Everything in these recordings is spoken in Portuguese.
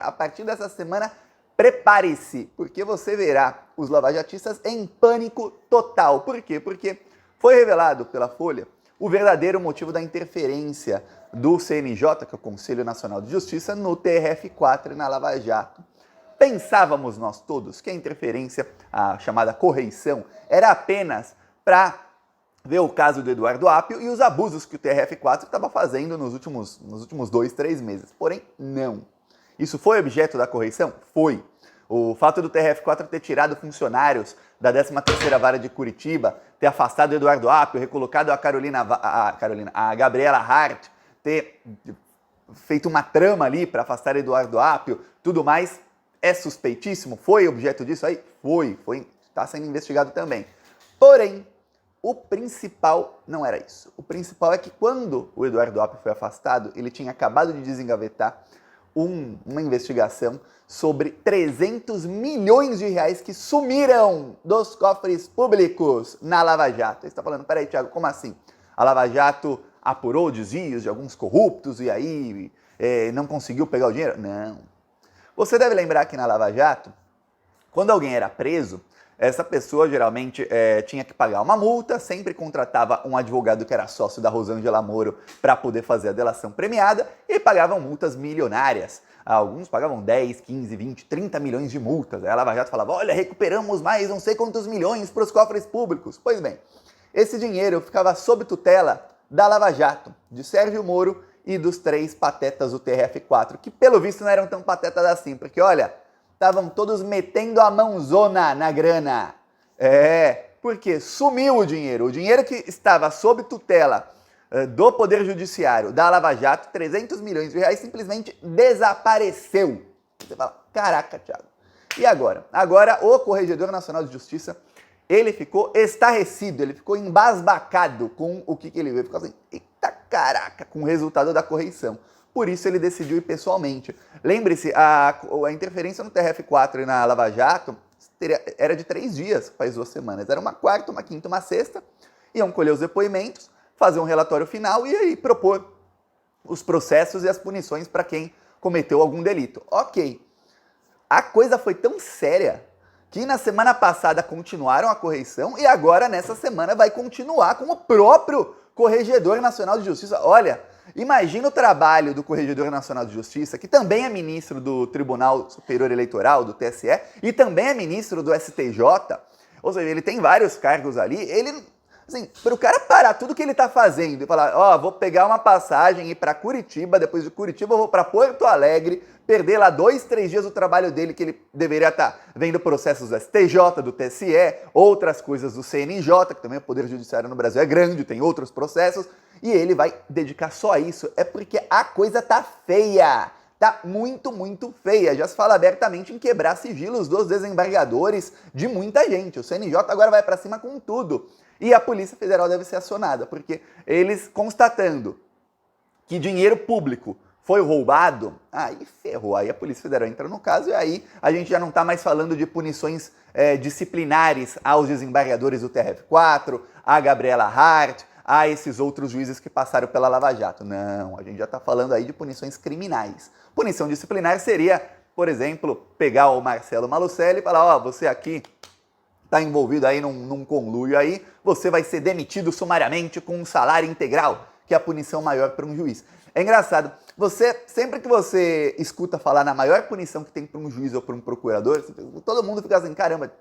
A partir dessa semana, prepare-se, porque você verá os lavajatistas em pânico total. Por quê? Porque foi revelado pela Folha o verdadeiro motivo da interferência do CNJ, que é o Conselho Nacional de Justiça, no TRF4 e na Lava Jato. Pensávamos nós todos que a interferência, a chamada correição, era apenas para ver o caso do Eduardo Apio e os abusos que o TRF4 estava fazendo nos últimos 2-3 meses. Porém, não. Isso foi objeto da correição? Foi. O fato do TRF4 ter tirado funcionários da 13ª Vara de Curitiba, ter afastado o Eduardo Apio, recolocado a Gabriela Hart, ter feito uma trama ali para afastar Eduardo Apio, tudo mais, é suspeitíssimo? Foi objeto disso aí? Foi, está sendo investigado também. Porém, o principal não era isso. O principal é que quando o Eduardo Apio foi afastado, ele tinha acabado de desengavetar uma investigação sobre 300 milhões de reais que sumiram dos cofres públicos na Lava Jato. Você está falando, peraí, Thiago, como assim? A Lava Jato apurou desvios de alguns corruptos e aí não conseguiu pegar o dinheiro? Não. Você deve lembrar que na Lava Jato, quando alguém era preso, essa pessoa geralmente tinha que pagar uma multa, sempre contratava um advogado que era sócio da Rosângela Moro para poder fazer a delação premiada e pagavam multas milionárias. Alguns pagavam 10, 15, 20, 30 milhões de multas. Aí a Lava Jato falava, olha, recuperamos mais não sei quantos milhões para os cofres públicos. Pois bem, esse dinheiro ficava sob tutela da Lava Jato, de Sérgio Moro e dos 3 patetas do TRF4, que pelo visto não eram tão patetas assim, porque olha, estavam todos metendo a mãozona na grana. Porque sumiu o dinheiro que estava sob tutela do Poder Judiciário, da Lava Jato, 300 milhões de reais, simplesmente desapareceu. Você fala, caraca, Thiago. E agora? Agora o Corregedor Nacional de Justiça, ele ficou estarrecido, ele ficou embasbacado com o que ele viu. Ele ficou assim, eita caraca, com o resultado da correição. Por isso ele decidiu ir pessoalmente. Lembre-se, a interferência no TRF4 e na Lava Jato era de 3 dias, faz 2 semanas. Era uma quarta, uma quinta, uma sexta. Iam colher os depoimentos, fazer um relatório final e aí propor os processos e as punições para quem cometeu algum delito. Ok. A coisa foi tão séria que na semana passada continuaram a correição e agora nessa semana vai continuar com o próprio Corregedor Nacional de Justiça. Olha, imagina o trabalho do Corregedor Nacional de Justiça, que também é ministro do Tribunal Superior Eleitoral, do TSE, e também é ministro do STJ, ou seja, ele tem vários cargos ali, ele, assim, para o cara parar tudo que ele está fazendo e falar, vou pegar uma passagem e ir para Curitiba, depois de Curitiba eu vou para Porto Alegre, perder lá 2-3 dias do trabalho dele, que ele deveria estar vendo processos do STJ, do TSE, outras coisas do CNJ, que também o Poder Judiciário no Brasil é grande, tem outros processos, e ele vai dedicar só a isso. É porque a coisa tá feia, tá muito, muito feia. Já se fala abertamente em quebrar sigilos dos desembargadores de muita gente. O CNJ agora vai para cima com tudo. E a Polícia Federal deve ser acionada, porque eles constatando que dinheiro público foi roubado, aí ferrou, aí a Polícia Federal entra no caso e aí a gente já não está mais falando de punições disciplinares aos desembargadores do TRF4, a Gabriela Hart, a esses outros juízes que passaram pela Lava Jato. Não, a gente já está falando aí de punições criminais. Punição disciplinar seria, por exemplo, pegar o Marcelo Malucelli e falar, você aqui está envolvido aí num conluio aí, você vai ser demitido sumariamente com um salário integral, que é a punição maior para um juiz. É engraçado, sempre que você escuta falar na maior punição que tem para um juiz ou para um procurador, todo mundo fica assim, caramba,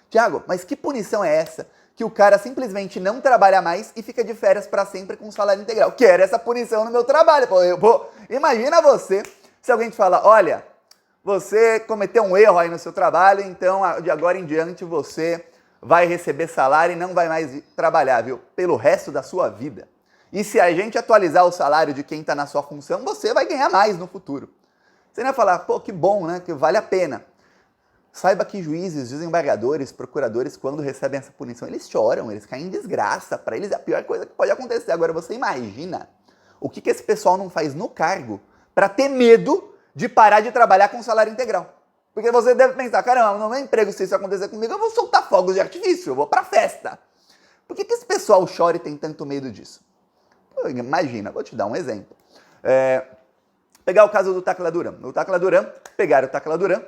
Thiago, mas que punição é essa? Que o cara simplesmente não trabalha mais e fica de férias para sempre com um salário integral. Quero essa punição no meu trabalho. Imagina você, se alguém te fala, olha, você cometeu um erro aí no seu trabalho, então de agora em diante você vai receber salário e não vai mais trabalhar, viu? Pelo resto da sua vida. E se a gente atualizar o salário de quem está na sua função, você vai ganhar mais no futuro. Você não vai falar, que bom, né? Que vale a pena. Saiba que juízes, desembargadores, procuradores, quando recebem essa punição, eles choram, eles caem em desgraça. Para eles é a pior coisa que pode acontecer. Agora, você imagina o que esse pessoal não faz no cargo para ter medo de parar de trabalhar com salário integral. Porque você deve pensar, caramba, no meu emprego, se isso acontecer comigo, eu vou soltar fogos de artifício, eu vou pra festa. Por que esse pessoal chora e tem tanto medo disso? Imagina, vou te dar um exemplo. Pegar o caso do Tacla Duran. O Tacla Duran, pegaram o Tacla Duran,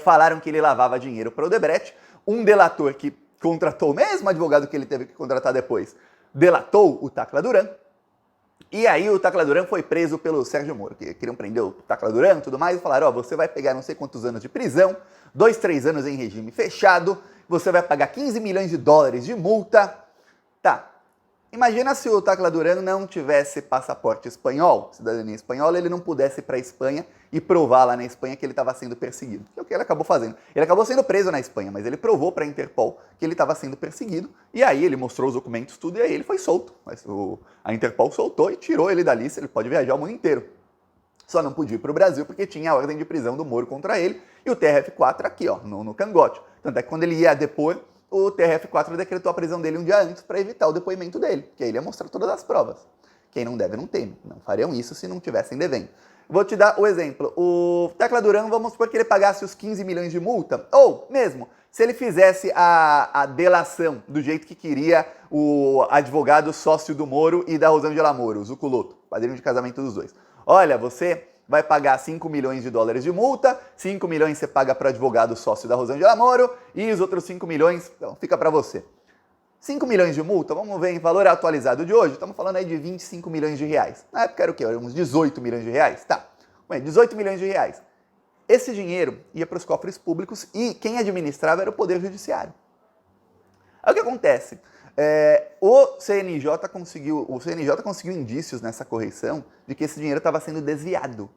falaram que ele lavava dinheiro para o Odebrecht, um delator que contratou o mesmo advogado que ele teve que contratar depois, delatou o Tacla Duran, e aí o Tacla Duran foi preso pelo Sérgio Moro, que queriam prender o Tacla Duran e tudo mais, e falaram, você vai pegar não sei quantos anos de prisão, 2, 3 anos em regime fechado, você vai pagar 15 milhões de dólares de multa. Tá, imagina se o Tacla Duran não tivesse passaporte espanhol, cidadania espanhola, ele não pudesse ir para a Espanha e provar lá na Espanha que ele estava sendo perseguido. Que é o que ele acabou fazendo. Ele acabou sendo preso na Espanha, mas ele provou para a Interpol que ele estava sendo perseguido, e aí ele mostrou os documentos, tudo, e aí ele foi solto. Mas a Interpol soltou e tirou ele da lista, ele pode viajar o mundo inteiro. Só não podia ir para o Brasil porque tinha a ordem de prisão do Moro contra ele, e o TRF4 aqui, ó, no cangote. Tanto é que quando ele ia depor, o TRF4 decretou a prisão dele um dia antes para evitar o depoimento dele, porque aí ele ia mostrar todas as provas. Quem não deve, não teme. Não fariam isso se não tivessem devendo. Vou te dar o exemplo. O Tacla Duran, vamos supor que ele pagasse os 15 milhões de multa, ou mesmo, se ele fizesse a delação do jeito que queria o advogado sócio do Moro e da Rosângela Moro, o Zuculoto, padrinho de casamento dos dois. Olha, você vai pagar 5 milhões de dólares de multa, 5 milhões você paga para o advogado sócio da Rosângela Moro e os outros 5 milhões, então, fica para você. 5 milhões de multa, vamos ver em valor atualizado de hoje, estamos falando aí de 25 milhões de reais. Na época era o quê? Era uns 18 milhões de reais? Tá, bem, 18 milhões de reais. Esse dinheiro ia para os cofres públicos e quem administrava era o Poder Judiciário. Aí o que acontece? O CNJ conseguiu indícios nessa correção de que esse dinheiro estava sendo desviado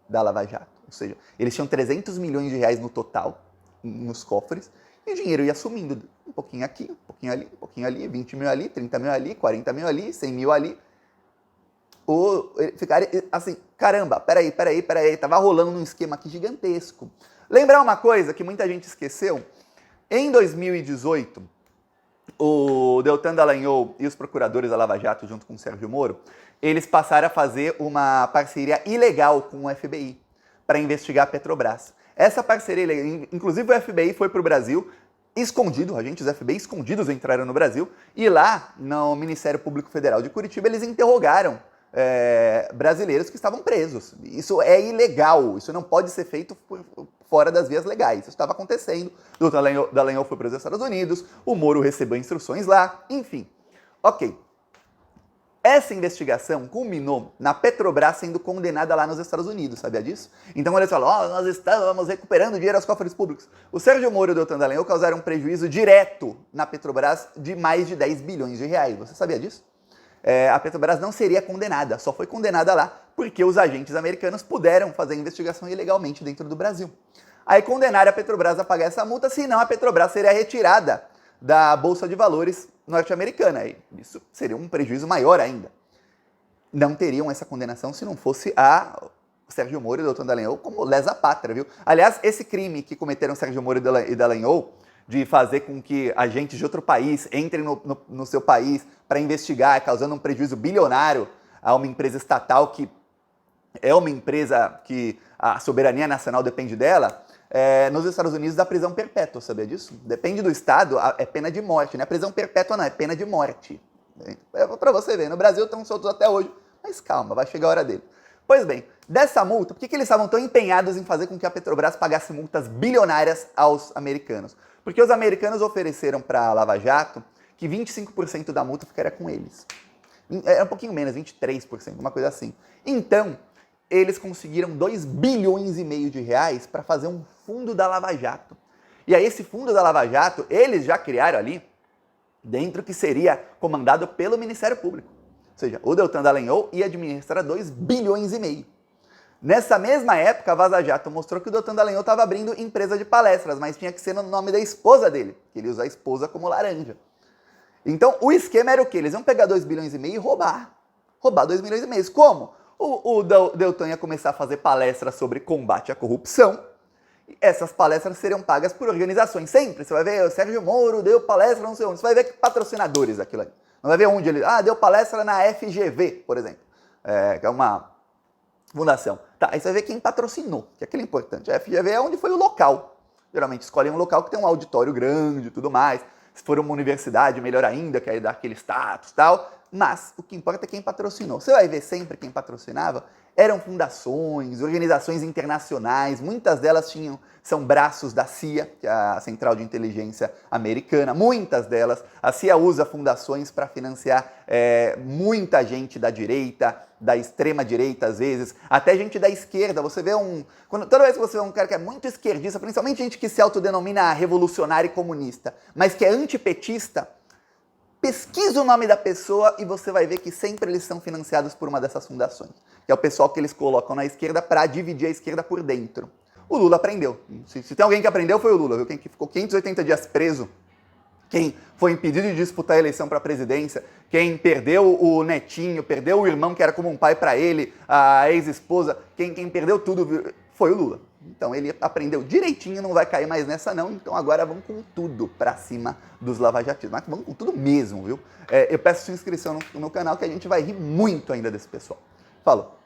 da Lava Jato. Ou seja, eles tinham 300 milhões de reais no total, nos cofres, e o dinheiro ia sumindo. Um pouquinho aqui, um pouquinho ali, 20 mil ali, 30 mil ali, 40 mil ali, 100 mil ali. Ficaram assim, caramba, peraí, tava rolando num esquema aqui gigantesco. Lembrar uma coisa que muita gente esqueceu? Em 2018, o Deltan Dallagnol e os procuradores da Lava Jato, junto com o Sérgio Moro, eles passaram a fazer uma parceria ilegal com o FBI para investigar a Petrobras. Essa parceria ilegal, inclusive o FBI foi para o Brasil escondido, agentes do FBI escondidos entraram no Brasil, e lá no Ministério Público Federal de Curitiba eles interrogaram brasileiros que estavam presos. Isso é ilegal, isso não pode ser feito fora das vias legais. Isso estava acontecendo, o Dallagnol foi para os Estados Unidos, o Moro recebeu instruções lá, enfim. Ok. Essa investigação culminou na Petrobras sendo condenada lá nos Estados Unidos, sabia disso? Então eles falam, nós estamos recuperando dinheiro aos cofres públicos. O Sérgio Moro e o Deltan Dallagnol causaram um prejuízo direto na Petrobras de mais de 10 bilhões de reais. Você sabia disso? A Petrobras não seria condenada, só foi condenada lá porque os agentes americanos puderam fazer a investigação ilegalmente dentro do Brasil. Aí condenaram a Petrobras a pagar essa multa, senão a Petrobras seria retirada da Bolsa de Valores norte-americana. Isso seria um prejuízo maior ainda. Não teriam essa condenação se não fosse a Sérgio Moro e o Deltan Dallagnol como lesa pátria, viu? Aliás, esse crime que cometeram Sérgio Moro e Dallagnol, de fazer com que agentes de outro país entrem no seu país para investigar, causando um prejuízo bilionário a uma empresa estatal que é uma empresa que a soberania nacional depende dela, nos Estados Unidos dá prisão perpétua, sabia disso? Depende do estado, é pena de morte, não é prisão perpétua não, é pena de morte. Para você ver, no Brasil estão soltos até hoje, mas calma, vai chegar a hora dele. Pois bem, dessa multa, por que eles estavam tão empenhados em fazer com que a Petrobras pagasse multas bilionárias aos americanos? Porque os americanos ofereceram para a Lava Jato que 25% da multa ficaria com eles. Era um pouquinho menos, 23%, uma coisa assim. Então, eles conseguiram 2 bilhões e meio de reais para fazer um fundo da Lava Jato. E aí esse fundo da Lava Jato, eles já criaram ali, dentro que seria comandado pelo Ministério Público. Ou seja, o Deltan Dallagnol ia administrar 2 bilhões e meio. Nessa mesma época, a Vaza Jato mostrou que o Deltan Dallagnol estava abrindo empresa de palestras, mas tinha que ser no nome da esposa dele, que ele usa a esposa como laranja. Então, o esquema era o quê? Eles iam pegar 2 bilhões e meio e roubar. Roubar 2 milhões e meio. Como? O Deltan ia começar a fazer palestras sobre combate à corrupção. E essas palestras seriam pagas por organizações. Sempre. Você vai ver, o Sérgio Moro deu palestra não sei onde. Você vai ver que patrocinadores daquilo ali. Não vai ver onde ele... deu palestra na FGV, por exemplo. Que é uma fundação. Tá, aí você vai ver quem patrocinou, que é aquele importante. A FGV é onde foi o local. Geralmente escolhem um local que tem um auditório grande e tudo mais. Se for uma universidade, melhor ainda, que aí dá aquele status e tal. Mas o que importa é quem patrocinou. Você vai ver sempre quem patrocinava eram fundações, organizações internacionais, muitas delas são braços da CIA, que é a Central de Inteligência Americana, muitas delas. A CIA usa fundações para financiar muita gente da direita, da extrema direita às vezes, até gente da esquerda. Você vê toda vez que você vê um cara que é muito esquerdista, principalmente gente que se autodenomina revolucionário e comunista, mas que é antipetista, pesquisa o nome da pessoa e você vai ver que sempre eles são financiados por uma dessas fundações, que é o pessoal que eles colocam na esquerda para dividir a esquerda por dentro. O Lula aprendeu. Se tem alguém que aprendeu foi o Lula, viu? Quem ficou 580 dias preso, quem foi impedido de disputar a eleição para a presidência, quem perdeu o netinho, perdeu o irmão que era como um pai para ele, a ex-esposa, quem perdeu tudo foi o Lula. Então ele aprendeu direitinho, não vai cair mais nessa não, então agora vamos com tudo pra cima dos lavajatistas. Mas vamos com tudo mesmo, viu? Eu peço sua inscrição no canal que a gente vai rir muito ainda desse pessoal. Falou!